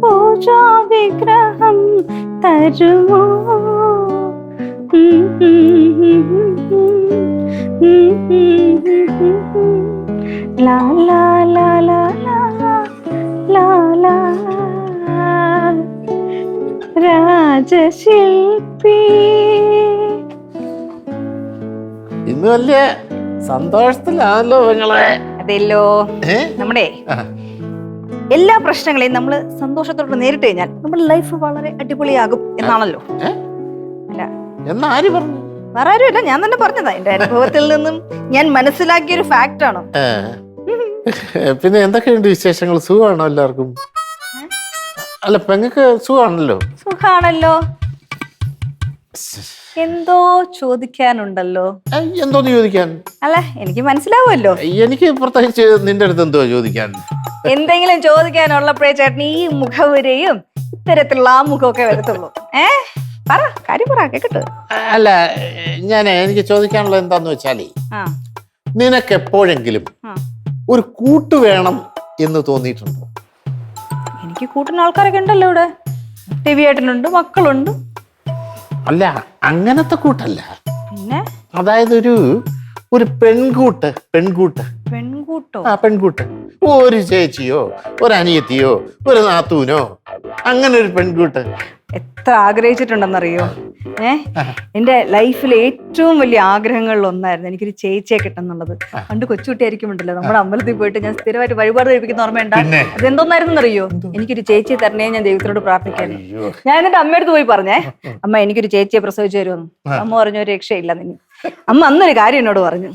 പൂജാ വിഗ്രഹം തരുമോ? ലാ ലാ ലാ ലാ ലാ ലാ രാജശില്പി. ഇന്ന് വലിയ സന്തോഷത്തിലാണല്ലോ നിങ്ങളെ. അതെല്ലോ, നമ്മുടെ എല്ലാ പ്രശ്നങ്ങളെയും നമ്മൾ സന്തോഷത്തോടെ നേരിട്ട് കഴിഞ്ഞാൽ നമ്മുടെ ലൈഫ് വളരെ അടിപൊളിയാകും എന്നാണല്ലോ. അല്ല എന്നാര് പറഞ്ഞു? വേറെ ആരുമില്ല, ഞാൻ തന്നെ പറഞ്ഞതാ. എന്റെ അനുഭവത്തിൽ നിന്നും ഞാൻ മനസ്സിലാക്കിയ ഒരു ഫാക്ട് ആണ്. പിന്നെ എന്തൊക്കെയുണ്ട് വിശേഷങ്ങൾ? സുഖമാണോ എല്ലാവർക്കും? അല്ല പെങ്ങൾക്ക് സുഖമാണല്ലോ? സുഖാണല്ലോ. എന്തോ ചോദിക്കാനുണ്ടല്ലോ. എന്തോന്ന് ചോദിക്കാൻ? അല്ല എനിക്ക് മനസ്സിലാവുമല്ലോ. എനിക്ക് പ്രത്യേകിച്ച് നിന്റെ അടുത്ത് എന്തോ ചോദിക്കാൻ? എന്തെങ്കിലും ചോദിക്കാനുള്ളപ്പോഴേ ചേട്ടൻ ഈ മുഖവരെയും ഇത്തരത്തിലുള്ള ആ മുഖമൊക്കെ വരത്തുള്ളൂ. പറ, കാര്യം പറ, കേക്കട്ടെ. അല്ല എനിക്ക് ചോദിക്കാനുള്ളത് എന്താന്ന് വെച്ചാലേ, നിനക്ക് എപ്പോഴെങ്കിലും ഒരു കൂട്ട് വേണം എന്ന് തോന്നിയിട്ടുണ്ടോ? എനിക്ക് കൂട്ടുന്ന ആൾക്കാരൊക്കെ ഉണ്ടല്ലോ ഇവിടെ. രവിയേട്ടനുണ്ട്, മക്കളുണ്ട്. അല്ല അങ്ങനത്തെ കൂട്ടല്ല. പിന്നെ അതായത് ഒരു പെൺകൂട്ട്. പെൺകൂട്ടോ? ആ പെൺകൂട്ട്. ഒരു ചേച്ചിയോ ഒരു അനിയത്തിയോ ഒരു നാത്തൂനോ, അങ്ങനെ ഒരു പെൺകൂട്ട്. എത്ര ആഗ്രഹിച്ചിട്ടുണ്ടെന്നറിയോ? എന്റെ ലൈഫിലെ ഏറ്റവും വലിയ ആഗ്രഹങ്ങളിൽ ഒന്നായിരുന്നു എനിക്കൊരു ചേച്ചിയെ കിട്ടുന്നുള്ളത്. പണ്ട് കൊച്ചുകുട്ടിയായിരിക്കുമുണ്ടല്ലോ, നമ്മുടെ അമ്പലത്തിൽ പോയിട്ട് ഞാൻ സ്ഥിരമായിട്ട് വഴിപാട് കഴിപ്പിക്കുന്ന ഓർമ്മയുണ്ട്. അതെന്തോന്നായിരുന്നറിയോ? എനിക്കൊരു ചേച്ചിയെ തരണേ, ഞാൻ ദൈവത്തിനോട് പ്രാർത്ഥിക്കാൻ. ഞാൻ എന്നിട്ട് അമ്മയടുത്ത് പോയി പറഞ്ഞേ, അമ്മ എനിക്കൊരു ചേച്ചിയെ പ്രസവിച്ചു തരുമെന്ന്. അമ്മ പറഞ്ഞു ഒരു രക്ഷയില്ല നിന്നെ. അമ്മ അന്നൊരു കാര്യം എന്നോട് പറഞ്ഞു,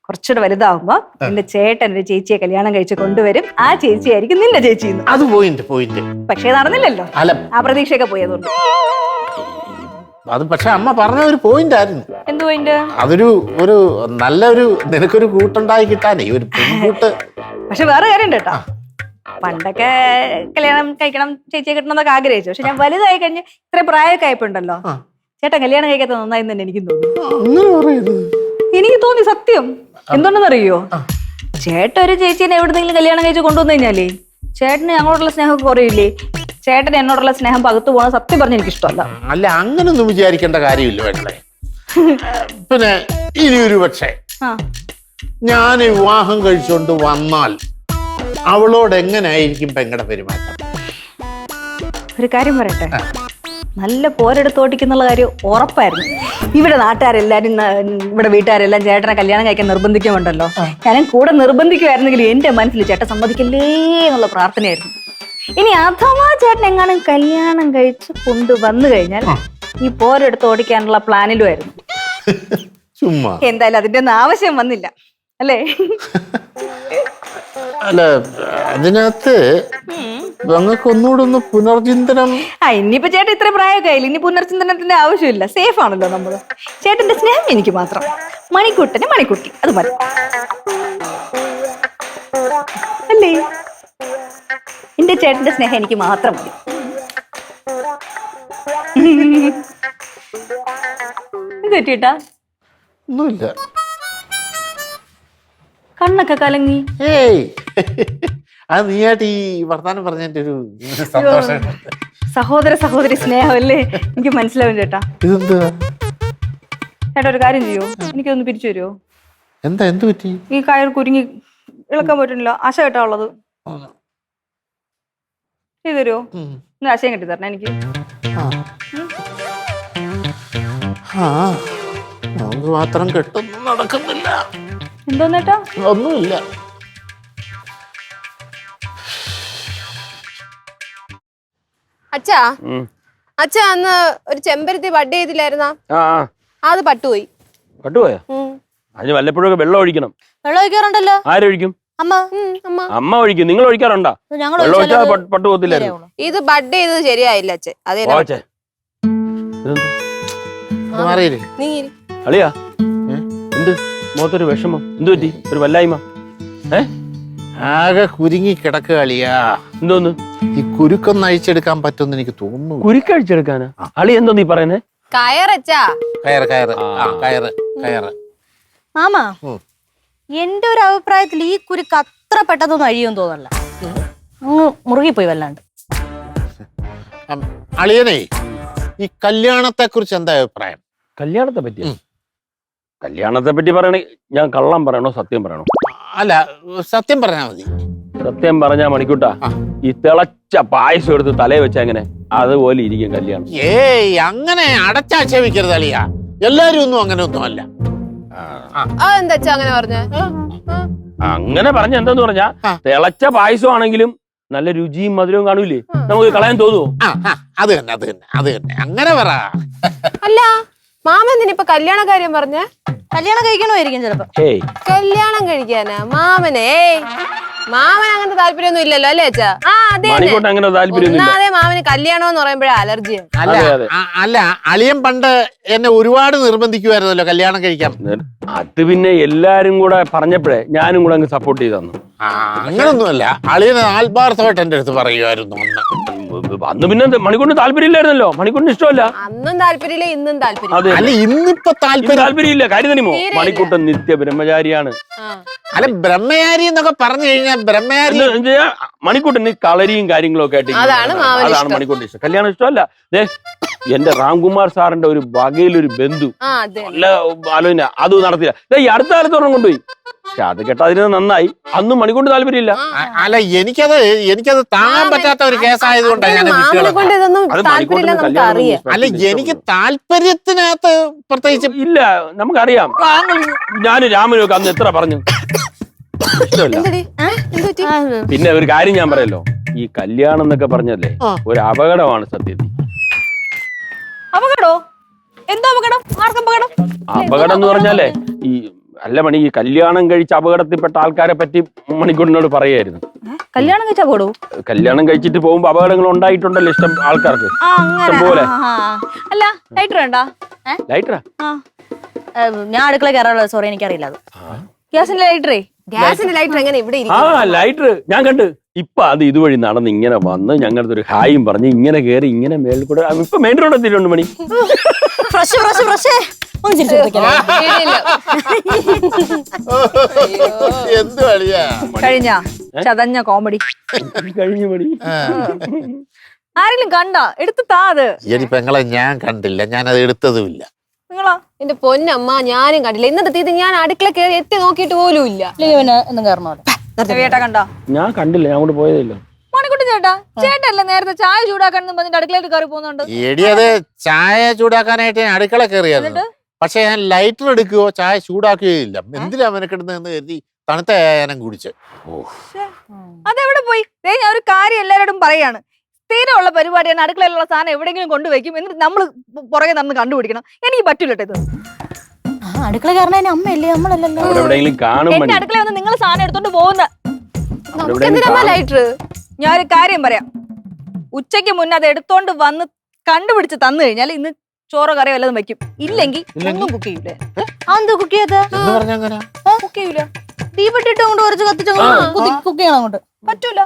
കുറച്ചുകൂടെ വലുതാവുമ്പോ എന്റെ ചേട്ടൻ ഒരു ചേച്ചിയെ കല്യാണം കഴിച്ച് കൊണ്ടുവരും, ആ ചേച്ചിയായിരിക്കും നിന്റെ ചേച്ചി. അത് പോയിന്റ്. പക്ഷേ നടന്നില്ലല്ലോ, ആ പ്രതീക്ഷയൊക്കെ പോയതുകൊണ്ട്. അത് പക്ഷെ അമ്മ പറഞ്ഞ ഒരു പോയിന്റ് ആയിരുന്നു. എന്ത് പോയിന്റ്? ഒരു നല്ലൊരു നിനക്കൊരു കൂട്ടുണ്ടായി കിട്ടാനേ, ഒരു പെൺകൂട്ട്. പക്ഷെ വേറെ കാര്യം കേട്ടോ, പണ്ടൊക്കെ കല്യാണം കഴിക്കണം, ചേച്ചിയെ കിട്ടണം എന്നൊക്കെ ആഗ്രഹിച്ചു. പക്ഷെ ഞാൻ വലുതായി കഴിഞ്ഞ് ഇത്ര പ്രായമൊക്കെ ആയപ്പോണ്ടല്ലോ, ചേട്ടൻ കല്യാണം കഴിക്കാത്ത നന്നായി തന്നെ എനിക്ക് തോന്നി. എനിക്ക് തോന്നി, സത്യം. എന്തുകൊണ്ടെന്നറിയോ? ചേട്ടൻ ഒരു ചേച്ചീനെ എവിടെന്നെങ്കിലും കല്യാണം കഴിച്ച് കൊണ്ടുവന്നു കഴിഞ്ഞാലേ ചേട്ടന് ഞങ്ങളോടുള്ള സ്നേഹമൊക്കെ കുറയില്ലേ? ചേട്ടൻ എന്നോടുള്ള സ്നേഹം പകുത്തു പോകണം. സത്യം പറഞ്ഞ എനിക്ക് ഇഷ്ടമല്ല. അല്ല അങ്ങനൊന്നും വിചാരിക്കേണ്ട കാര്യമില്ല വേണ്ടേ. പിന്നെ ഇനി ഒരു പക്ഷേ ഞാൻ വിവാഹം കഴിച്ചോണ്ട് വന്നാൽ അവളോട് എങ്ങനെയായിരിക്കും പെങ്ങളുടെ പെരുമാറ്റം? ഒരു കാര്യം പറയട്ടെ, നല്ല പോരെടുത്തോട്ടിക്കുന്നുള്ള കാര്യം ഉറപ്പായിരുന്നു. ഇവിടെ നാട്ടുകാരെല്ലാരും ഇവിടെ വീട്ടുകാരെല്ലാം ചേട്ടനെ കല്യാണം കഴിക്കാൻ നിർബന്ധിക്കുമുണ്ടല്ലോ. ഞാനും കൂടെ നിർബന്ധിക്കുമായിരുന്നെങ്കിൽ എന്റെ മനസ്സിൽ ചേട്ടൻ സമ്മതിക്കല്ലേ എന്നുള്ള പ്രാർത്ഥനയായിരുന്നു. ഇനി അഥവാ ചേട്ടൻ എങ്ങാനും കല്യാണം കഴിച്ച് കൊണ്ടുവന്നു കഴിഞ്ഞാൽ ഈ പോരെടുത്ത് ഓടിക്കാനുള്ള പ്ലാനിലുമായിരുന്നു. എന്തായാലും അതിന്റെ ഒന്നും ആവശ്യം വന്നില്ല അല്ലേ? അല്ല അതിനകത്ത് ഞങ്ങൾക്ക് ഒന്നുകൂടെ ഒന്ന് പുനർചിന്തനം. ഇനിയിപ്പോ ചേട്ടൻ ഇത്ര പ്രായമൊക്കെ ആയില്ല, ഇനി പുനർചിന്തനത്തിന്റെ ആവശ്യമില്ല. സേഫ് ആണല്ലോ നമ്മള്. ചേട്ടന്റെ സ്നേഹം എനിക്ക് മാത്രം, മണിക്കുട്ടന് മണിക്കുട്ടി, അത് മതി അല്ലേ? എന്റെ ചേട്ടന്റെ സ്നേഹം എനിക്ക് മാത്രം മതി. തെറ്റിട്ടാ ഒന്നുമില്ല. കണ്ണൊക്കെ കലങ്ങി. അത് നീയായിട്ട് ഈ വർത്താനം പറഞ്ഞതിന്റെ ഒരു സന്തോഷം. സഹോദരി സ്നേഹം അല്ലേ? എനിക്ക് മനസ്സിലാവും ചേട്ടാ. ചേട്ടാ ഒരു കാര്യം ചെയ്യോ, എനിക്കൊന്ന് പിരിച്ചു തരുമോ? എന്ത് പറ്റി? ഈ കയർ കുരുങ്ങി ഇളക്കാൻ പറ്റുന്നില്ല, ആശ കേട്ടാ ഉള്ളത്. ചെയ്തു തരുമോ? ഇന്ന് ആശയം കെട്ടി തരണേ എനിക്ക്. നമുക്ക് മാത്രം കെട്ടൊന്നും നടക്കുന്നില്ല. എന്തോന്നേട്ടാ? ഒന്നുമില്ല. അച്ഛാ അന്ന് ഒരു ചെമ്പരത്തി ബഡ് ചെയ്തില്ലായിരുന്നാ? അത് പട്ടുപോയി. പട്ടുപോയാ? അതിന് വല്ലപ്പോഴൊക്കെ വെള്ളം ഒഴിക്കണം. വെള്ളം ഒഴിക്കാറുണ്ടല്ലോ. ആരൊഴിക്കും? അമ്മ ഒഴിക്കും. നിങ്ങൾ ഒഴിക്കാറുണ്ടോ? വെള്ളം ഒഴിച്ചാൽ പട്ടു പോകത്തില്ലായിരുന്നു. ഇത് ബഡ് ചെയ്തത് ശരിയായില്ല അച്ഛൻ. അളിയാ എന്ത് മുഖത്തൊരു വിഷമം? എന്ത് പറ്റി? ഒരു വല്ലായ്മ? ആകെ കുരുങ്ങി കിടക്കുക അളിയാ. എന്തോന്ന്? ഈ കുരുക്കൊന്ന് അഴിച്ചെടുക്കാൻ പറ്റുമെന്ന് എനിക്ക് തോന്നുന്നു. കുരുക്കഴിച്ചെടുക്കാനാ? അളി എന്തോ നീ പറയുന്നേ? കയറച്ചാ. കയറ്. മാമാ എന്റെ ഒരു അഭിപ്രായത്തിൽ ഈ കുരുക്ക് അത്ര പെട്ടെന്നൊന്നും അഴിയുമെന്ന് തോന്നല്ല. അങ്ങ് മുറുകിപ്പോയി വല്ലാണ്ട്. അളിയനെ ഈ കല്യാണത്തെ കുറിച്ച് എന്താ അഭിപ്രായം? കല്യാണത്തെ പറ്റി കല്യാണത്തെ പറ്റി പറയണേ ഞാൻ കള്ളം പറയണോ സത്യം പറയണോ? അല്ല, സത്യം പറഞ്ഞാ മതി. സത്യം പറഞ്ഞാ മണിക്കൂട്ടാ, ഈ തിളച്ച പായസം എടുത്ത് തലേ വെച്ച എങ്ങനെ അതുപോലെ ഇരിക്കും കല്യാണം. ഏയ് അങ്ങനെ അടച്ചാക്ഷേപിക്കരുത് അളിയ. എല്ലാരും ഒന്നും അങ്ങനെ ഒന്നും അല്ല. എന്താ അങ്ങനെ പറഞ്ഞ? അങ്ങനെ പറഞ്ഞ എന്താന്ന് പറഞ്ഞാ തിളച്ച പായസം ആണെങ്കിലും നല്ല രുചിയും മധുരവും കാണൂലേ, നമുക്ക് കളയാൻ തോന്നുവോ? അത് തന്നെ അത് തന്നെ അത് തന്നെ അങ്ങനെ പറ. അല്ല മാമൻ എന്തിനിപ്പൊ കല്യാണ കാര്യം പറഞ്ഞ? കല്യാണം കഴിക്കണമായിരിക്കും ചിലപ്പോ. ഏയ് കല്യാണം കഴിക്കാനാ മാമനെ? മാമൻ അങ്ങനത്തെ താല്പര്യമൊന്നും ഇല്ലല്ലോ അല്ലേ അച്ഛാ? മണിക്കൂട്ട് അങ്ങനെ താല്പര്യമൊന്നുമില്ല. അതെ, മാമന് കല്യാണം എന്ന് പറയുമ്പോഴേ അലർജിയാണ്. അല്ല അല്ല, അളിയൻ പണ്ട് എന്നെ ഒരുപാട് നിർബന്ധിക്കുമായിരുന്നല്ലോ കല്യാണം കഴിക്കാൻ. അത് പിന്നെ എല്ലാരും കൂടെ പറഞ്ഞപ്പോഴേ ഞാനും കൂടെ അങ്ങ് സപ്പോർട്ട് ചെയ്തു തന്നു. അങ്ങനൊന്നുമല്ല, അളിയന് ആത്മാർത്ഥമായിട്ട് എന്റെ അടുത്ത് പറയുമായിരുന്നു അന്ന്. പിന്നെ മണിക്കൂറിന് താല്പര്യമില്ലായിരുന്നല്ലോ, മണിക്കൂറിന് ഇഷ്ടമല്ല. അന്നും താല്പര്യമില്ല, ഇന്നും താല്പര്യം. അതെ, അല്ല ഇന്നിപ്പോ താല്പര്യമില്ല. കാര്യം തന്നെയോ, മണിക്കൂട്ടൻ നിത്യ ബ്രഹ്മചാരിയാണ്. അല്ല ബ്രഹ്മചാരി എന്നൊക്കെ പറഞ്ഞു കഴിഞ്ഞാൽ ബ്രഹ്മചാരി മണിക്കൂട്ടന് കളരിയും കാര്യങ്ങളും ഒക്കെ ആയിട്ട് അതാണ് മണിക്കൂട്ടിന് ഇഷ്ടം. കല്യാണം ഇഷ്ടമല്ല. എന്റെ രാംകുമാർ സാറിന്റെ ഒരു വകയിലൊരു ബന്ധു നല്ല ആലോചന, അത് നടത്തില്ല. ഈ അടുത്ത കാലത്ത് ഒരെണ്ണം കൊണ്ടുപോയി. പക്ഷെ അത് കേട്ടതിന് നന്നായി. അന്നും മണിക്കൂട്ട് താല്പര്യമില്ല. അല്ല എനിക്കത് താങ്ങാൻ പറ്റാത്ത ഒരു കേസായതുകൊണ്ടാണ് ഞാൻ അല്ല എനിക്ക് താല്പര്യത്തിനകത്ത് പ്രത്യേകിച്ച് ഇല്ല. നമുക്കറിയാം, ഞാനും രാമനും ഒക്കെ അന്ന് എത്ര പറഞ്ഞു ഇഷ്ടമല്ല. പിന്നെ ഒരു കാര്യം ഞാൻ പറയല്ലോ, ഈ കല്യാണം എന്നൊക്കെ പറഞ്ഞല്ലേ ഒരു അപകടമാണ് സത്യത്തിൽ. അപകടോ? എന്തോ അപകടം? ആർക്കും അപകടം? അപകടം എന്ന് പറഞ്ഞാലേ ഈ അല്ല മണി, ഈ കല്യാണം കഴിച്ച അപകടത്തിൽപ്പെട്ട ആൾക്കാരെ പറ്റി മണിക്കൂറിനോട് പറയായിരുന്നു. കല്യാണം കഴിച്ചാ പോടൂ? കല്യാണം കഴിച്ചിട്ട് പോകുമ്പോ അപകടങ്ങൾ ഉണ്ടായിട്ടുണ്ടല്ലോ ഇഷ്ടം ആൾക്കാർക്ക്. പോലെ അല്ല ലൈറ്റർ വേണ്ടാ? ലൈറ്ററാ? ഞാൻ അടുക്കള കയറാനുള്ള സോറി എനിക്കറിയില്ല. അത് ഗ്യാസിന്റെ ലൈറ്ററേ? ഗ്യാസിന്റെ ലൈറ്റർ എങ്ങനെ ഇവിടെ ലൈറ്റർ ഞാൻ കണ്ട്. ഇപ്പൊ അത് ഇതുവഴി നടന്ന് ഇങ്ങനെ വന്ന് ഞങ്ങളുടെ ഒരു ഹായും പറഞ്ഞ് ഇങ്ങനെ കേറി ഇങ്ങനെ മേളിൽ കൂടെ ഇപ്പൊ മെയിൻ റോഡ് എത്തിയിട്ടുണ്ട് മണി. എന്ത് വഴിയാ കഴിഞ്ഞ ചതഞ്ഞ കോമഡി കഴിഞ്ഞു മണി. ആരെങ്കിലും കണ്ടാ? എടുത്ത് താ. അത് എനി പെങ്ങളെ ഞാൻ കണ്ടില്ല, ഞാൻ അത് എടുത്തതുമില്ല. നിങ്ങളാ? എന്റെ പൊന്നമ്മ ഞാനും കണ്ടില്ല. ഇന്നത്തെ തീയതി ഞാൻ അടുക്കള കയറി എത്തി നോക്കിയിട്ട് പോലും ഇല്ല. ഒന്നും കയറണോ? കണ്ടോ? ഞാൻ കണ്ടില്ല, ഞാൻ അങ്ങോട്ട് പോയതല്ലോ. മണിക്കുട്ടി ചേട്ടല്ലേ നേരത്തെ ചായ ചൂടാക്കാൻ പറഞ്ഞിട്ട് അടുക്കളയിൽ കയറി പോകുന്നുണ്ട്. എടിയത് ചായ ചൂടാക്കാനായിട്ട് ഞാൻ അടുക്കള കയറിയത്. പക്ഷെ ഞാൻ ലൈറ്റർ എടുക്കുകയോ ചായ ചൂടാക്കുകയോ ഇല്ല. എന്തിനാ മെനക്കെടുന്നതെന്ന് കരുതി തണുത്ത ചായനം കുടിച്ച്. അതെവിടെ പോയി? ഞാൻ ഒരു കാര്യം എല്ലാവരോടും പറയാണ്. സ്ഥിരമുള്ള പരിപാടിയാണ്. അടുക്കളയിലുള്ള സാധനം എവിടെയെങ്കിലും കൊണ്ടുവയ്ക്കും, എന്നിട്ട് നമ്മൾ പുറകെ നടന്ന് കണ്ടുപിടിക്കണം. എനിക്ക് പറ്റൂല ഇത്. അടുക്കള കാരണം അമ്മയല്ലേ, നമ്മളല്ലല്ലോ. എന്റെ അടുക്കള വന്ന് നിങ്ങൾ സാധനം എടുത്തോണ്ട് പോകുന്ന ലൈറ്റർ. ഞാൻ ഒരു കാര്യം പറയാം. ഉച്ചയ്ക്ക് മുന്നേ അത് എടുത്തോണ്ട് വന്ന് കണ്ടുപിടിച്ച് തന്നു കഴിഞ്ഞാൽ ഇന്ന് ചോറോ കറിയോ വല്ലതും വെക്കും. ഇല്ലെങ്കിൽ ഒന്നും കുക്ക് ചെയ്യൂലേ. അതെന്താ കുക്ക് ചെയ്യാത്ത? കുക്ക് ചെയ്യൂല. തീപ്പെട്ടിട്ട് കൊണ്ട് കുറച്ച് കത്തിച്ച് കുക്ക് ചെയ്യണം അങ്ങോട്ട്. പറ്റൂല.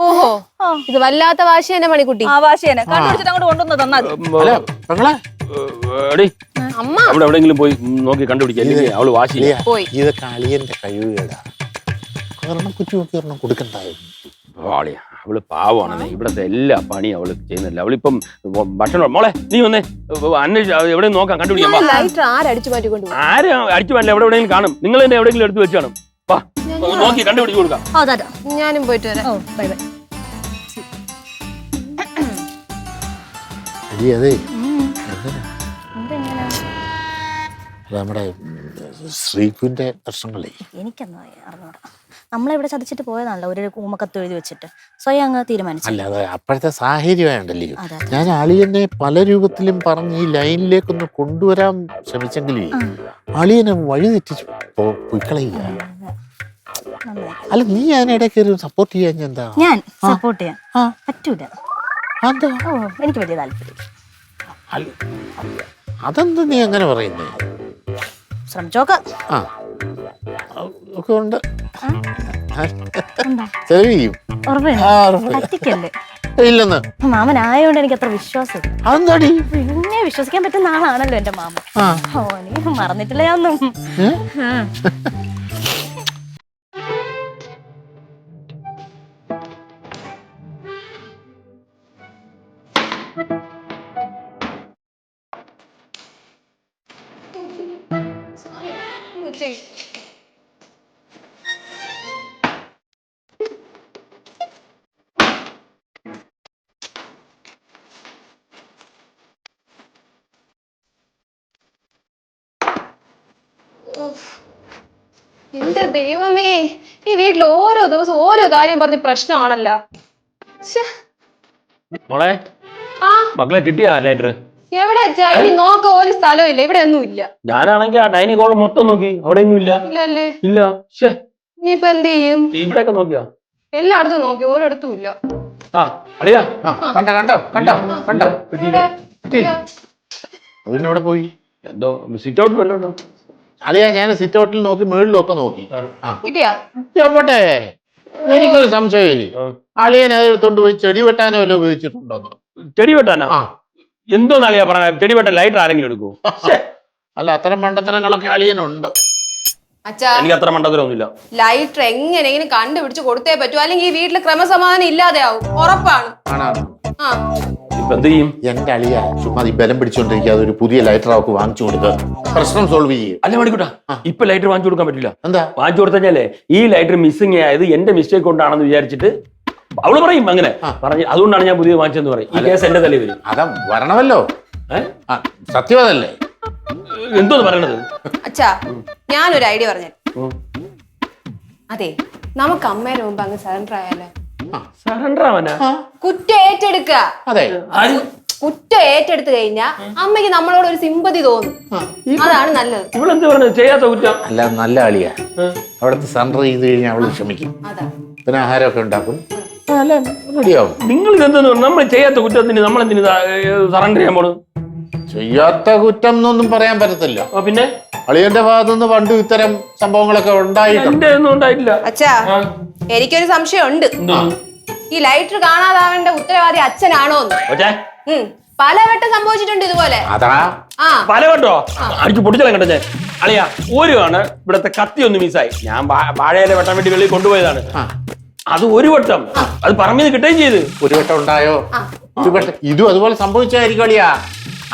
ഓഹോ, ഇത് വല്ലാത്ത വാശി തന്നെ മണിക്കുട്ടി. ആ വാശി തന്നെ. കണ്ടുപിടിച്ചിട്ട് അങ്ങോട്ട് കൊണ്ടുവന്ന് തന്നാൽ അമ്മ അവിടെ എവിടെയെങ്കിലും പോയി നോക്കി കണ്ടുപിടിക്കുക. അവള് വാശി ഇതൊക്കെ അളിയന്റെ കഴിവുകേടാ. കൊടുക്കണ്ടായിരുന്നു. അവള് പാവമാണ്. ഇവിടത്തെ എല്ലാ പണിയും അവള് ചെയ്യുന്നില്ല. അവളിപ്പം ഭക്ഷണം മോളെ നീ വന്നേ അന്വേഷിച്ച് എവിടെ നോക്കാം കണ്ടുപിടിക്കാം. ലൈറ്റർ ആരടിച്ചു മാറ്റിക്കൊണ്ട് ആരും അടിച്ചു മാറ്റില്ല, എവിടെ എവിടെയെങ്കിലും കാണും. നിങ്ങൾ തന്നെ എവിടെയെങ്കിലും എടുത്ത് വെച്ച് കാണും. വാ നോക്കി കണ്ടുപിടിച്ച് കൊടുക്കാം. ഞാനും പോയിട്ട് വരാം. Bye bye. അതെ നമ്മുടെ ശ്രീകുവിന്റെ പ്രശ്നങ്ങളെ എനിക്കൊന്നും അറിഞ്ഞൂടാ. നമ്മളെവിടെ ചതിച്ചിട്ട് പോയതാണല്ലോ, ഒരു ഊമക്കത്ത് എഴുതി വെച്ചിട്ട് സ്വയം അങ്ങ് തീരുമാനിച്ചു. അല്ല, അത് അപ്പോഴത്തെ സാഹചര്യമായുണ്ടല്ലോ. ഞാൻ അളിയനെ പല രൂപത്തിലും പറഞ്ഞ് ഈ ലൈനിലേക്കൊന്ന് കൊണ്ടുവരാൻ ശ്രമിച്ചെങ്കിലും അളിയനെ വഴി തെറ്റിച്ച് പൊയ്ക്കളയുക. അല്ല നീ അതിനിടയ്ക്ക് ഒരു സപ്പോർട്ട് ചെയ്യാൻ എന്താ? ഞാൻ സപ്പോർട്ട് ചെയ്യാൻ പറ്റൂല. അതെന്താ? എനിക്ക് വലിയ താല്പര്യം. അതെന്താ നീ അങ്ങനെ പറയുന്നേ? ശ്രമിച്ചോക്കാം. ഒക്കെ ഉണ്ട്. ചെലവിയും പറ്റിക്കല്ലേ? ഇല്ലെന്ന് മാമനായോണ്ട് എനിക്ക് അത്ര വിശ്വാസം. അതെന്താടി? പിന്നെ വിശ്വസിക്കാൻ പറ്റുന്ന ആളാണല്ലോ എന്റെ മാമൻ. ഓ നീ മറന്നിട്ടില്ല ഒന്നും. ചെയ്യും. എന്റെ ദൈവമേ, ഈ വീട്ടിൽ ഓരോ ദിവസം ഓരോ കാര്യം പറഞ്ഞ് പ്രശ്നമാണല്ലോ. മോളെ ആ മക്കളെ കിട്ടിയാ ലൈറ്റർ? എവിടെ അച്ഛാ? ഇനി നോക്ക ഒരു സ്ഥലവും ഇല്ല, ഇവിടെ ഒന്നും ഇല്ല. ഞാനാണെങ്കിൽ ആ ഡൈനിങ് ഹോൾ മൊത്തം നോക്കി, അവിടെ ഒന്നും ഇല്ല. ഇല്ലല്ലേ? ഇല്ല. ഇനിയിപ്പൊ എന്ത് ചെയ്യും? ഇവിടെയൊക്കെ നോക്കിയാ? എല്ലായിടത്തും നോക്കി, ഒരിടത്തും ഇല്ല. ആ അളിയാ കണ്ടോ കണ്ടോ കണ്ടോ കണ്ടോ അതിനോടെ പോയി. എന്തോ സിറ്റ് ഔട്ട് വല്ലോ. അളിയാ ഞാൻ സിറ്റ് ഔട്ടിൽ നോക്കി മേളിലൊക്കെ നോക്കി. കിട്ടിയാ? പോട്ടെ, എനിക്കൊരു സംശയം. അളിയൻ അതെടുത്തോണ്ട് പോയി ചെടി വെട്ടാനോ വല്ല ഉപയോഗിച്ചിട്ടുണ്ടോ? ചെടി വെട്ടാനാ? എന്തോ നളിയാ പറഞ്ഞ ചെടി വെട്ടാൻ ലൈറ്റർ ആരെങ്കിലും എടുക്കൂ? അല്ല, അത്തരം മണ്ടത്തരങ്ങളൊക്കെ അളിയനുണ്ട്. അച്ഛാ എനിക്ക് അത്ര മണ്ടത്തരമൊന്നുമില്ല. ലൈറ്റർ എങ്ങനെയെങ്കിലും കണ്ടുപിടിച്ച് കൊടുത്തേ പറ്റൂ, അല്ലെങ്കിൽ ഈ വീട്ടില് ക്രമസമാധാനം ഇല്ലാതെയാവും, ഉറപ്പാണ്. ആ ഇപ്പൊ എന്ത് ചെയ്യും? എന്റെ അളിയ ചുമ്മാ ഈ ബലം പിടിച്ചോണ്ടിരിക്കാതെ ഒരു പുതിയ ലൈറ്റർ അവർക്ക് വാങ്ങിച്ചു കൊടുക്കുക, പ്രശ്നം സോൾവ് ചെയ്യും. അല്ല മണിക്കൂട്ടാ, ഇപ്പൊ ലൈറ്റർ വാങ്ങിച്ചു കൊടുക്കാൻ പറ്റില്ല. എന്താ? വാങ്ങിച്ചു കൊടുത്തല്ലേ ഈ ലൈറ്റർ മിസ്സിംഗ് ആയത് എന്റെ മിസ്റ്റേക്ക് കൊണ്ടാണെന്ന് വിചാരിച്ചിട്ട് അവള് പറയും അങ്ങനെ പറഞ്ഞു. അതുകൊണ്ടാണ് ഞാൻ പുതിയത് വാങ്ങിച്ചെന്ന് പറയും. ഈ കേസ് എന്റെ തലയിൽ വരും. അതാ വരണമല്ലോ. സത്യമതല്ലേ? എന്തോന്ന് പറയണത്? അച്ഛാ ഞാനൊരു ഐഡിയ പറഞ്ഞു. അതെ, നമുക്ക് അമ്മയുടെ മുമ്പ് അങ്ങ് സറണ്ടർ ആയാലോ? സറണ്ടർ ആവാനാ? കുറ്റം ഏറ്റെടുക്കുക. അതെ, കുറ്റം ഏറ്റെടുത്ത് കഴിഞ്ഞാ അമ്മയ്ക്ക് നമ്മളോട് ഒരു സിമ്പതി തോന്നും. അതാണ് നല്ലത്. ഇവളെന്ത് പറഞ്ഞത്? ചെയ്യാത്ത കുറ്റം അല്ല, നല്ല അളിയ. അവിടുത്തെ സറണ്ടർ ചെയ്ത് കഴിഞ്ഞാൽ അവള് ക്ഷമിക്കും, പിന്നെ ആഹാരമൊക്കെ ഉണ്ടാക്കും, റെഡിയാവും. നിങ്ങൾ ഇതെന്തെന്ന് പറഞ്ഞു? നമ്മൾ ചെയ്യാത്ത കുറ്റത്തിന് നമ്മളെന്തിന് സറണ്ടർ ചെയ്യാൻ പോണു? ചെയ്യാത്ത കുറ്റം എന്നൊന്നും പറയാൻ പറ്റത്തില്ല. പിന്നെ അളിയന്റെ ഭാഗത്തുനിന്ന് പണ്ട് ഇത്തരം സംഭവങ്ങളൊക്കെ ഉണ്ടായിട്ടുണ്ട്. ഒന്നും ഉണ്ടായിട്ടില്ല. അച്ഛാ എനിക്കൊരു സംശയമുണ്ട്. ഈ ലൈറ്റർ കാണാതാവേണ്ട ഉത്തരവാദി അച്ഛനാണോന്ന്. പലവട്ടം സംഭവിച്ചിട്ടുണ്ട് ഇതുപോലെ. അതാ പലവട്ടോ അടിച്ചു പൊട്ടിച്ചെല്ലാം കേട്ടോ ഞാൻ. അളിയാ ഒരു ആണ് ഇവിടത്തെ കത്തി ഒന്ന് മിസ്സായി. ഞാൻ വാഴയില വെട്ടാൻ വേണ്ടി വെളിയിൽ കൊണ്ടുപോയതാണ്. അത് ഒരു വട്ടം, അത് പറമ്പിന്ന് കിട്ടുകയും ചെയ്ത്. ഒരു വട്ടം ഉണ്ടായോ? ഇതും അതുപോലെ സംഭവിച്ചായിരിക്കും അളിയാ.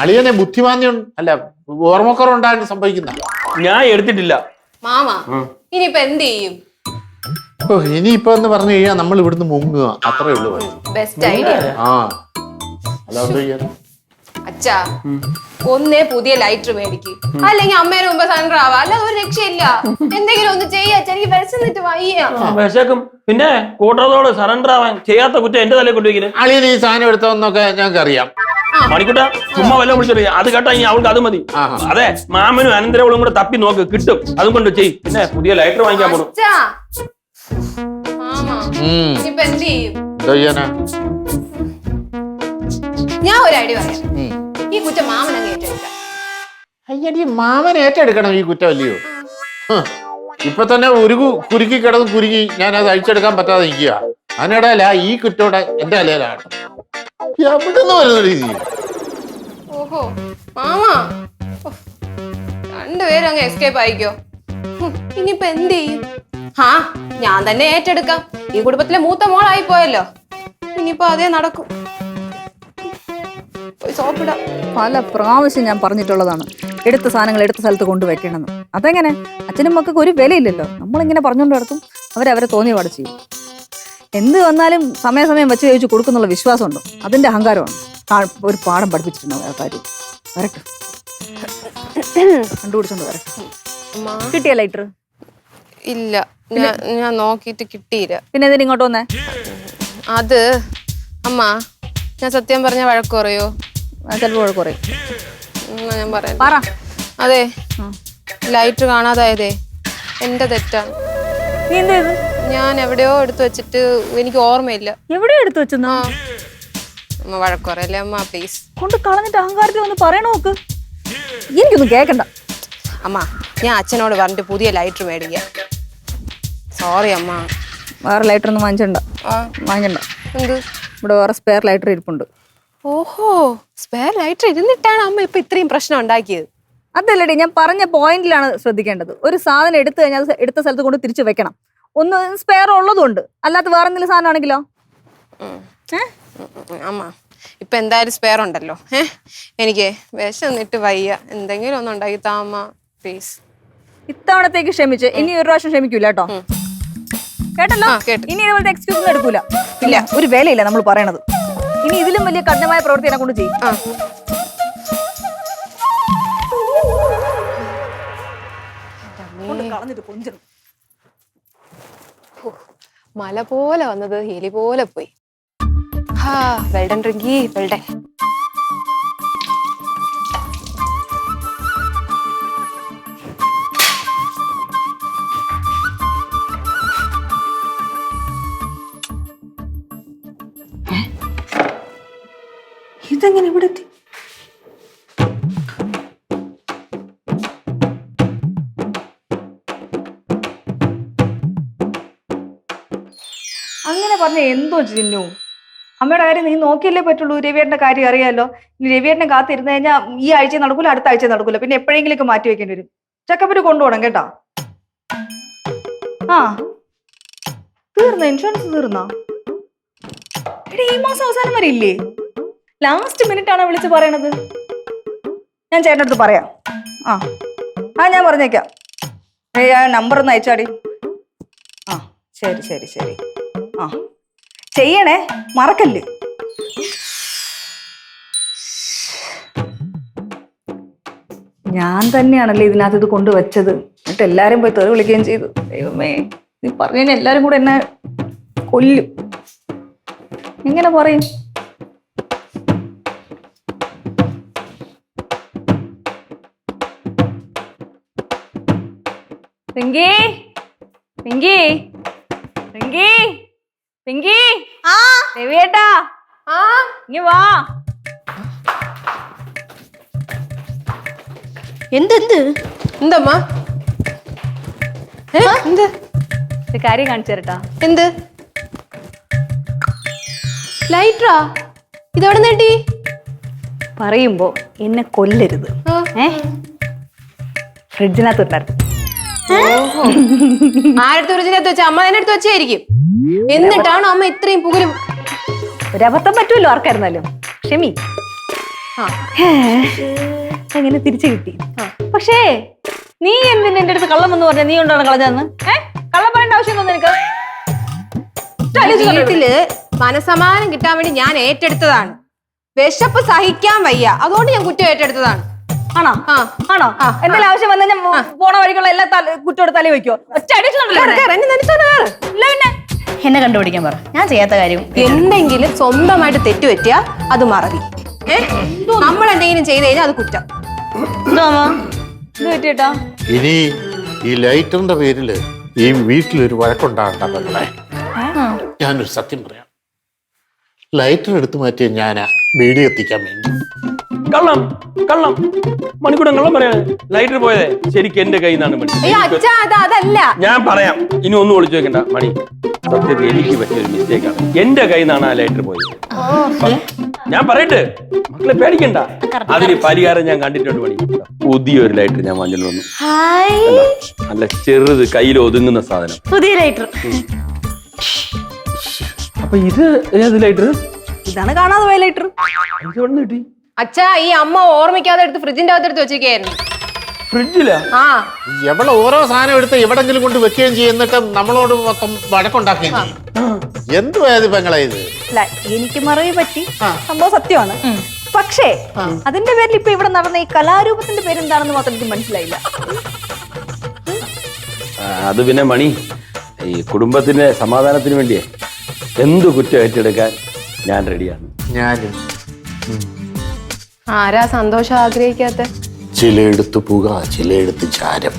അളിയനെ ബുദ്ധിമാന്യം അല്ല ഓർമ്മക്കുറവുണ്ടായിട്ട് സംഭവിക്കുന്ന. ഞാൻ എടുത്തിട്ടില്ല. മാമാ ഇനിയിപ്പൊ എന്ത് ചെയ്യും? ഇനിയിപ്പോ എന്ന് പറഞ്ഞു കഴിഞ്ഞാൽ നമ്മൾ ഇവിടുന്ന് മുങ്ങുക, അത്രേ ഉള്ളൂ. Best idea. അച്ഛാ ഒന്നേ പുതിയ ലൈറ്റർ മേടിക്കും, അല്ലെങ്കിൽ അമ്മേനെ മുമ്പ് സറണ്ടർ ആവാ, അല്ലാതെ ഒരു രക്ഷയില്ല. എന്തെങ്കിലും ഒന്ന് ചെയ്യാ. എനിക്ക് വിശന്നിട്ട് വയ്യ. വിശക്കും. പിന്നെ കൂട്ടത്തോട് സറണ്ടർ ആവാൻ ചെയ്യാത്ത കുറ്റം എന്റെ തലയിൽ കൊണ്ടുവയ്ക്കുന്നത്. അളിയൻ ഈ സാധനം എടുത്തോന്നൊക്കെ ഞങ്ങൾക്ക് അറിയാം. മണിക്കൂട്ട ചുമ്മാ വല്ലതും വിളിച്ചറിയ അത് കേട്ടാ ഇനി അവൾക്ക് അത് മതി. അതെ, മാമനും അനന്തരവളും കൂടെ തപ്പി നോക്ക്, കിട്ടും. അതും കൊണ്ട് ചെയ്. പിന്നെ പുതിയ ലൈറ്റർ വാങ്ങിക്കാൻ പോണു. ഇനിയിപ്പൊ എന്ത് ചെയ്യും? ഞാൻ ഒരു ഐഡിയ പറയാം. ഈ കുറ്റം മാമൻ അങ്ങ് ഏറ്റെടുക്കാം. അയ്യടി, മാമൻ ഏറ്റെടുക്കണം ഈ കുറ്റം, അല്ലയോ? ഇപ്പൊ തന്നെ ഒരു കുരുക്കി കിടന്ന് കുരുക്കി ഞാൻ അത് അഴിച്ചെടുക്കാൻ പറ്റാതെ നിൽക്കുക. അതിനിടയില ഈ കുറ്റോടെ എന്റെ അലയിലാണ്. എവിടുന്ന് വരുന്ന രീതി? ഓഹോ മാമാ, രണ്ടുപേരും അങ്ങ് എസ്കേപ്പ് ആയിക്കോ. ഇനിയിപ്പൊ എന്ത് ചെയ്യും? ഞാൻ തന്നെ ഏറ്റെടുക്കാം. ഈ കുടുംബത്തിലെ മൂത്ത മോളായി പോയല്ലോ, ഇനിയിപ്പോ അതേ നടക്കും. പല പ്രാവശ്യം ഞാൻ പറഞ്ഞിട്ടുള്ളതാണ് എടുത്ത സാധനങ്ങൾ എടുത്ത സ്ഥലത്ത് കൊണ്ടുവയ്ക്കണമെന്ന്. അതെങ്ങനെ? അച്ഛനും മക്കൾക്ക് ഒരു വിലയില്ലല്ലോ. നമ്മളിങ്ങനെ പറഞ്ഞുകൊണ്ട് നടത്തും, അവരവരെ തോന്നിയ പാട് ചെയ്യും. എന്ത് വന്നാലും സമയം വെച്ച് ചോദിച്ചു കൊടുക്കുന്നുള്ള വിശ്വാസമുണ്ടോ? അതിന്റെ അഹങ്കാരമാണ്. ഒരു പാഠം പഠിപ്പിച്ചിട്ടുണ്ടാവും ആ കാര്യം. വരട്ടെ, കണ്ടുപിടിച്ചോണ്ട് വരട്ടെ. കിട്ടിയ ലൈറ്റർ? ഇല്ല, ഞാൻ നോക്കിയിട്ട് കിട്ടിയില്ല. പിന്നെ എന്തിനാ ഇങ്ങോട്ട് വന്നേ? അത് അമ്മ, ഞാൻ സത്യം പറഞ്ഞ വഴക്ക് പറയോ? ചിലപ്പോൾ വഴക്ക് പറയും. ഞാൻ പറയാം. അതെ, ലൈറ്റർ കാണാതായതേ എന്റെ തെറ്റാണ്. നീ എന്ത് ചെയ്തു? ഞാൻ എവിടെയോ എടുത്തു വെച്ചിട്ട് എനിക്ക് ഓർമ്മയില്ല. എവിടെയോ എടുത്തു വെച്ചെന്നാ? അമ്മ വഴക്ക് പറയല്ലേ അമ്മ, പ്ലീസ്. കൊണ്ട് കളഞ്ഞിട്ട് അഹങ്കാരത്തിൽ ഒന്ന് പറയണ നോക്ക്. എനിക്കൊന്നും കേക്കണ്ട. അമ്മ, ഞാൻ അച്ഛനോട് പറഞ്ഞിട്ട് പുതിയ ലൈറ്റർ മേടിക്കാം. സോറി അമ്മ. വേറെ ലൈറ്റർ ഒന്നും വാങ്ങിക്കണ്ട. എന്ത്? ഇവിടെ വേറെ സ്പെയർ ലൈറ്റർ ഇരിപ്പുണ്ട്. ഓഹോ, സ്പെയർ ലൈറ്റർ ഇരുന്നിട്ടാണ് അമ്മ ഇപ്പൊ ഇത്രയും പ്രശ്നം ഉണ്ടാക്കിയത്? അതല്ലടി, ഞാൻ പറഞ്ഞ പോയിന്റിലാണ് ശ്രദ്ധിക്കേണ്ടത്. ഒരു സാധനം എടുത്തു കഴിഞ്ഞാൽ എടുത്ത സ്ഥലത്ത് കൊണ്ട് തിരിച്ചു വെക്കണം. ഒന്ന് സ്പെയർ ഉള്ളതുകൊണ്ട്, അല്ലാത്ത വേറെ എന്തെങ്കിലും സാധനം ആണെങ്കിലോ? അമ്മ ഇപ്പൊ എന്തായാലും സ്പെയർ ഉണ്ടല്ലോ. എനിക്ക് വിശന്നിട്ട് വയ്യ, എന്തെങ്കിലും ഒന്നും ഉണ്ടാക്കി താ അമ്മ, പ്ലീസ്. ഇത്തവണത്തേക്ക് ക്ഷമിച്ച് ഇനി ഒരു പ്രാവശ്യം ക്ഷമിക്കൂല കേട്ടോ. കേട്ടല്ലോ? കേട്ടു. ഇനി ഇതുപോലത്തെ എക്സ്ക്യൂസ് ഒന്നും എടുക്കൂല. ഇല്ല, ഒരു വേലയില്ല നമ്മൾ പറയണത്. ഇനി ഇതിലും വലിയ കഠിനമായ പ്രവൃത്തി എന്നെ കൊണ്ട് ചെയ്യും. കളഞ്ഞിട്ട് കൊഞ്ചിടും. മല പോലെ വന്നത് ഹീലി പോലെ പോയി. Well done Rinki, well done. ഇതെങ്ങനെ ഇവിടെ എത്തി? അങ്ങനെ പറഞ്ഞ എന്തോ ചിന്നു, അമ്മയുടെ കാര്യം നീ നോക്കിയല്ലേ പറ്റുള്ളൂ. രവിയേട്ടന്റെ കാര്യം അറിയാലോ. ഇനി രവിയേട്ടനെ കാത്തിരുന്ന് കഴിഞ്ഞാൽ ഈ ആഴ്ച നടക്കൂല, അടുത്ത ആഴ്ച നടക്കൂല, പിന്നെ എപ്പോഴെങ്കിലൊക്കെ മാറ്റി വെക്കേണ്ടി വരും. ചെക്കപ്പിന് കൊണ്ടുപോകണം കേട്ടാ. ആ തീർന്ന ഇൻഷുറൻസ് തീർന്നാ? എടി ഈ മാസം അവസാനം വരെ ഇല്ലേ? ലാസ്റ്റ് മിനിറ്റ് ആണോ വിളിച്ച് പറയണത്? ഞാൻ ചേട്ടൻ്റെ അടുത്ത് പറയാം. ആ ഞാൻ പറഞ്ഞേക്കാം. നമ്പർ ഒന്ന് അയച്ചാടി. ആ ശരി ശരി ശരി. ആ ചെയ്യണേ, മറക്കല്ല്. ഞാൻ തന്നെയാണല്ലേ ഇതിനകത്ത് ഇത് കൊണ്ടുവച്ചത്. എന്നിട്ട് എല്ലാരും പോയി തെറി വിളിക്കുകയും ചെയ്തു. ദൈവമേ, നീ പറഞ്ഞു കഴിഞ്ഞാൽ എല്ലാരും കൂടെ എന്നെ കൊല്ലും. എങ്ങനെ പറയും? പിങ്കി പിങ്കി പിങ്കി പിങ്കി, രവിയേട്ടാ ഇങ്ങ വാ. എന്തമ്മ? എന്ത് ഒരു കാര്യം കാണിച്ചു തരട്ടാ. എന്ത് ലൈറ്ററാ? ഇതെവിടെ നേട്ടി? പറയുമ്പോ എന്നെ കൊല്ലരുത്. ഫ്രിഡ്ജിനകത്ത് ഉണ്ടായിരുന്നു. ആരുടെ ഫ്രിഡ്ജിനകത്ത് വെച്ച? അമ്മ തന്നെ എടുത്ത് വെച്ചായിരിക്കും. എന്നിട്ടാണ് അമ്മ ഇത്രയും പുകലും? ഒരബദ്ധം പറ്റുമല്ലോ ആർക്കായിരുന്നാലും. ക്ഷമി. അങ്ങനെ തിരിച്ചു കിട്ടി. പക്ഷേ നീ എന്തിന്റെ എന്റെ അടുത്ത് കള്ളം എന്ന് പറഞ്ഞ? നീ കൊണ്ടാണ് കളഞ്ഞതെന്ന്? കള്ളം പറയേണ്ട ആവശ്യം തോന്നുന്നു നിനക്ക്? വീട്ടില് മനസമാധാനം കിട്ടാൻ വേണ്ടി ഞാൻ ഏറ്റെടുത്തതാണ്. വിശപ്പ് സഹിക്കാൻ വയ്യ, അതുകൊണ്ട് ഞാൻ കുറ്റം ഏറ്റെടുത്തതാണ്. ആണോ? ആണോ? എന്തെങ്കിലും ആവശ്യം വന്നാൽ ഞാൻ പോണ വഴിക്കുള്ള എല്ലാ കുറ്റോട് തല വെക്കോ? എന്നെ കണ്ടുപിടിക്കാൻ പറ, ഞാൻ ചെയ്യാത്ത കാര്യം. എന്തെങ്കിലും സ്വന്തമായിട്ട് തെറ്റുപറ്റിയാ അത് മറവി. നമ്മൾ എന്തെങ്കിലും ചെയ്ത് കഴിഞ്ഞാൽ അത് കുറ്റം. പറ്റിയേട്ടാ? ഇനി ഈ ലൈറ്ററിന്റെ പേരില് ഈ വീട്ടിലൊരു വഴക്കുണ്ടാകണ്ട പെങ്ങളെ. ഞാനൊരു സത്യം പറയാം. ലൈറ്റർ എടുത്തു മാറ്റിയ ഞാനാ വീട് എത്തിക്കാൻ വേണ്ടി. കള്ളം കള്ളം മണിക്കൂടം കള്ളം പറയാ. ലൈറ്റർ പോയതേ ശരിക്കും എന്റെ കയ്യിൽ നിന്നാണ് മണി. അതല്ല ഞാൻ പറയാം, ഇനി ഒന്നും ഒളിച്ചു വെക്കണ്ട മണി. സത്യത്തിൽ എനിക്ക് പറ്റിയൊരു മിസ്റ്റേക്കാണ്. എന്റെ കയ്യിൽ നിന്നാണ് ആ ലൈറ്റർ പോയത്. ഞാൻ പറയട്ടെ, മക്കളെ പേടിക്കണ്ട. അതിന് പരിഹാരം ഞാൻ കണ്ടിട്ടുണ്ട് മണി. പുതിയൊരു ലൈറ്റർ ഞാൻ വാങ്ങിച്ചു വന്നു. നല്ല ചെറുത്, കയ്യിൽ ഒതുങ്ങുന്ന സാധനം. പുതിയ ലൈറ്റർ. അപ്പൊ ഇത് ഏത് ലൈറ്റർ? ഇതാണ് കാണാതെ പോയ ലൈറ്റർ. ഇത് എവിടെ നിന്ന് കിട്ടി? അച്ഛാ, ഈ അമ്മ ഓർമ്മിക്കാതെ എടുത്ത് ഫ്രിഡ്ജിന്റെ അകത്തെടുത്ത് വെച്ചിരിക്കുകയായിരുന്നു. ഫ്രിഡ്ജിലാ? എവളെ ഓരോ സാധനം എടുത്ത് എവിടെങ്കിലും കൊണ്ട് വെക്കുകയും ചെയ്യുന്നിട്ട് നമ്മളോട് മൊത്തം വഴക്കുണ്ടാക്കുകയും ചെയ്യും. എന്തുവായത് പെങ്ങളെ ഇത്? എനിക്ക് മറവി പറ്റി, സംഭവം സത്യമാണ്. പക്ഷേ അതിന്റെ പേരിൽ ഇപ്പൊ ഇവിടെ നടന്ന ഈ കലാരൂപത്തിന്റെ പേരെന്താണെന്ന് മാത്രം എനിക്ക് മനസ്സിലായില്ല. അത് പിന്നെ മണി, ഈ കുടുംബത്തിന്റെ സമാധാനത്തിന് വേണ്ടിയേ എന്തു കുറ്റം ഏറ്റെടുക്കാൻ ഞാൻ റെഡിയാണ്. ഞാനും. ആരാ സന്തോഷം ആഗ്രഹിക്കാത്ത? ചിലയെടുത്ത് പുക, ചിലയെടുത്ത് ചാരം.